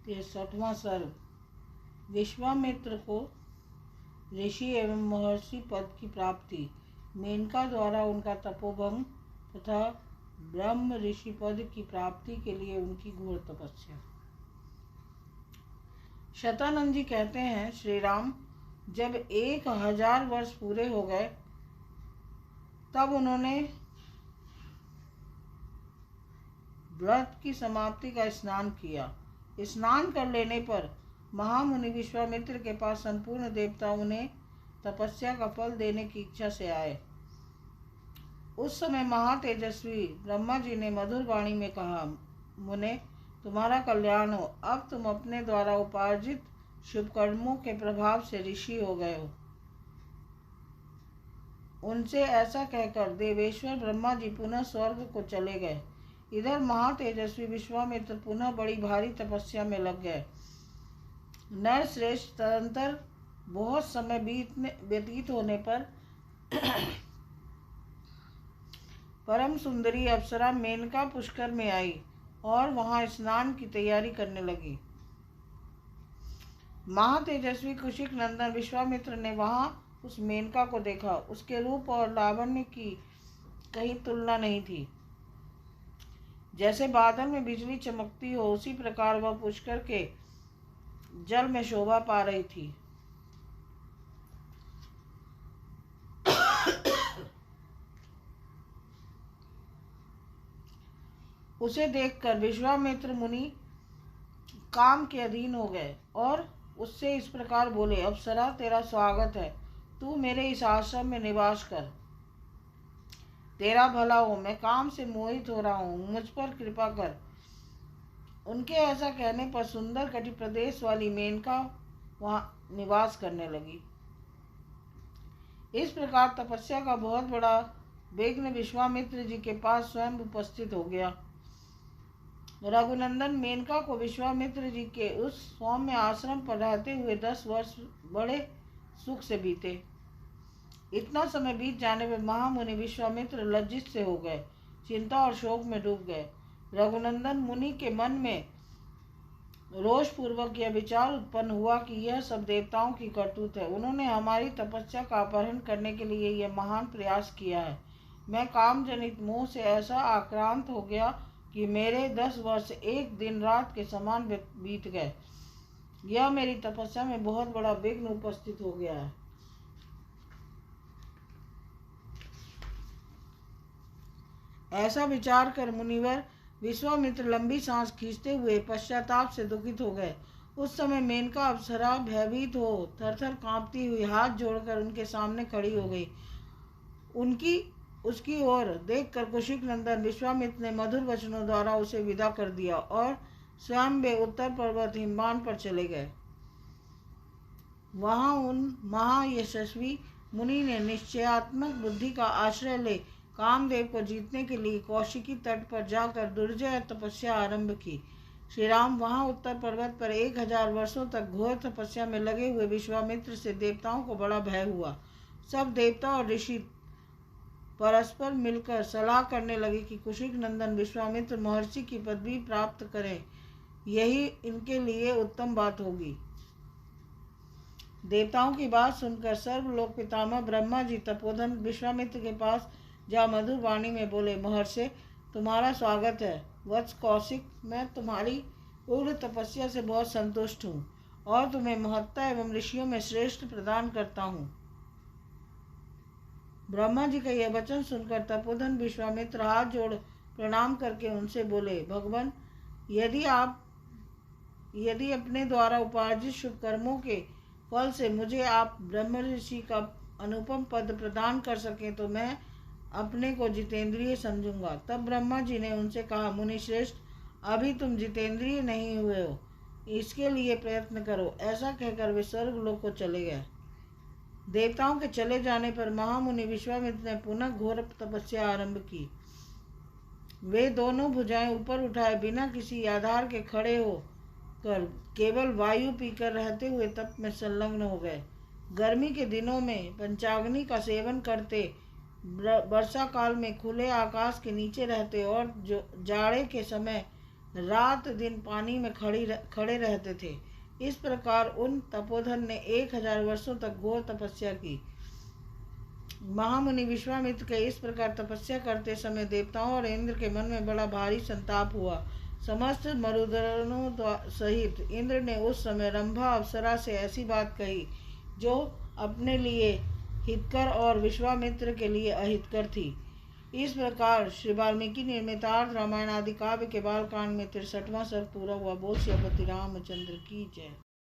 63वां सर्ग। विश्वामित्र को ऋषि एवं महर्षि पद की प्राप्ति, मेनका द्वारा उनका तपोभंग तथा ब्रह्म ऋषि पद की प्राप्ति के लिए उनकी घोर तपस्या। शतानंद जी कहते हैं, श्री राम जब 1000 वर्ष पूरे हो गए तब उन्होंने व्रत की समाप्ति का स्नान किया। स्नान कर लेने पर महामुनि विश्वामित्र के पास संपूर्ण देवता उन्हें तपस्या का फल देने की इच्छा से आए। उस समय महातेजस्वी ब्रह्मा जी ने मधुर वाणी में कहा, मुने तुम्हारा कल्याण हो। अब तुम अपने द्वारा उपार्जित शुभ कर्मों के प्रभाव से ऋषि हो गए हो। उनसे ऐसा कहकर देवेश्वर ब्रह्मा जी पुनः स्वर्ग को चले गए। इधर महातेजस्वी विश्वामित्र पुनः बड़ी भारी तपस्या में लग गए। नर श्रेष्ठ तदंतर बहुत समय व्यतीत होने पर परम सुंदरी अप्सरा मेनका पुष्कर में आई और वहां स्नान की तैयारी करने लगी। महातेजस्वी कुशिक नंदन विश्वामित्र ने वहां उस मेनका को देखा। उसके रूप और लावण्य की कहीं तुलना नहीं थी। जैसे बादल में बिजली चमकती हो, उसी प्रकार वह पुष्कर के जल में शोभा पा रही थी। उसे देखकर विश्वामित्र मुनि काम के अधीन हो गए और उससे इस प्रकार बोले, अप्सरा तेरा स्वागत है, तू मेरे इस आश्रम में निवास कर। तेरा भला हो, मैं काम से मोहित हो रहा हूँ, मुझ पर कृपा कर। उनके ऐसा कहने पर सुंदर कटि प्रदेश वाली मेनका वहाँ निवास करने लगी। इस प्रकार तपस्या का बहुत बड़ा विघ्न विश्वामित्र जी के पास स्वयं उपस्थित हो गया। रघुनंदन मेनका को विश्वामित्र जी के उस सौम्य आश्रम पर रहते हुए 10 वर्ष बड़े सुख से बीते। इतना समय बीत जाने पर महामुनि विश्वामित्र लज्जित से हो गए, चिंता और शोक में डूब गए। रघुनंदन मुनि के मन में रोष पूर्वक यह विचार उत्पन्न हुआ कि यह सब देवताओं की करतूत है। उन्होंने हमारी तपस्या का अपहरण करने के लिए यह महान प्रयास किया है। मैं काम जनित मोह से ऐसा आक्रांत हो गया कि मेरे 10 वर्ष एक दिन रात के समान बीत गए। यह मेरी तपस्या में बहुत बड़ा विघ्न उपस्थित हो गया है। ऐसा विचार कर मुनिवर विश्वामित्र लंबी सांस खींचते हुए पश्चाताप से दुखित हो गए। उस समय मेनका अप्सरा भयभीत हो थरथर कांपती हुई हाथ जोड़कर उनके सामने खड़ी हो गई। उसकी ओर देखकर कुशिक नंदन विश्वामित्र ने मधुर वचनों द्वारा उसे विदा कर दिया और स्वयं वे उत्तर पर्वत हिमवान पर चले गए। वहां उन महायशस्वी मुनि ने निश्चयात्मक बुद्धि का आश्रय ले कामदेव को जीतने के लिए कौशिकी तट पर जाकर दुर्जय तपस्या आरंभ की। श्री राम वहां उत्तर पर्वत पर 1000 वर्षों तक घोर तपस्या में लगे हुए विश्वामित्र से देवताओं को बड़ा भय हुआ। सब देवता और ऋषि परस्पर मिलकर सलाह करने लगे कि कुशिक नंदन विश्वामित्र महर्षि की पदवी प्राप्त करें, यही इनके लिए उत्तम बात होगी। देवताओं की बात सुनकर सर्वलोक पितामह ब्रह्मा जी तपोधन विश्वामित्र के पास जा मधुर वाणी में बोले, महर्षि तुम्हारा स्वागत है। वत्स कौशिक, मैं तुम्हारी उग्र तपस्या से बहुत संतुष्ट हूँ और तुम्हें महत्ता एवं ऋषियों में श्रेष्ठ प्रदान करता हूँ। ब्रह्मा जी का यह वचन सुनकर तपोधन विश्वामित्र हाथ जोड़ प्रणाम करके उनसे बोले, भगवान यदि अपने द्वारा उपार्जित शुभ कर्मों के फल से मुझे आप ब्रह्म ऋषि का अनुपम पद प्रदान कर सकें तो मैं अपने को जितेंद्रिय समझूंगा। तब ब्रह्मा जी ने उनसे कहा, मुनि श्रेष्ठ, अभी तुम जितेंद्रिय नहीं हुए हो, इसके लिए प्रयत्न करो। ऐसा कहकर वे स्वर्गलोक को चले गए। देवताओं के चले जाने पर महामुनि विश्वामित्र ने पुनः घोर तपस्या आरंभ की। वे दोनों भुजाएं ऊपर उठाए बिना किसी आधार के खड़े हो कर केवल वायु पीकर रहते हुए तप में संलग्न हो गए। गर्मी के दिनों में पंचाग्नि का सेवन करते, वर्षा काल में खुले आकाश के नीचे रहते और जो जाड़े के समय रात दिन पानी में खड़े रहते थे। इस प्रकार उन तपोधन ने 1000 वर्षों तक घोर तपस्या की। महामुनि विश्वामित्र के इस प्रकार तपस्या करते समय देवताओं और इंद्र के मन में बड़ा भारी संताप हुआ। समस्त मरुदगणों सहित इंद्र ने उस समय रंभा अप्सरा से ऐसी बात कही जो अपने लिए हितकर और विश्वामित्र के लिए अहितकर थी। इस प्रकार श्री वाल्मीकि निर्मितार्थ रामायण आदि काव्य के बालकांड में 63वां सर्ग पूरा हुआ। बोल सियापति रामचंद्र की जय।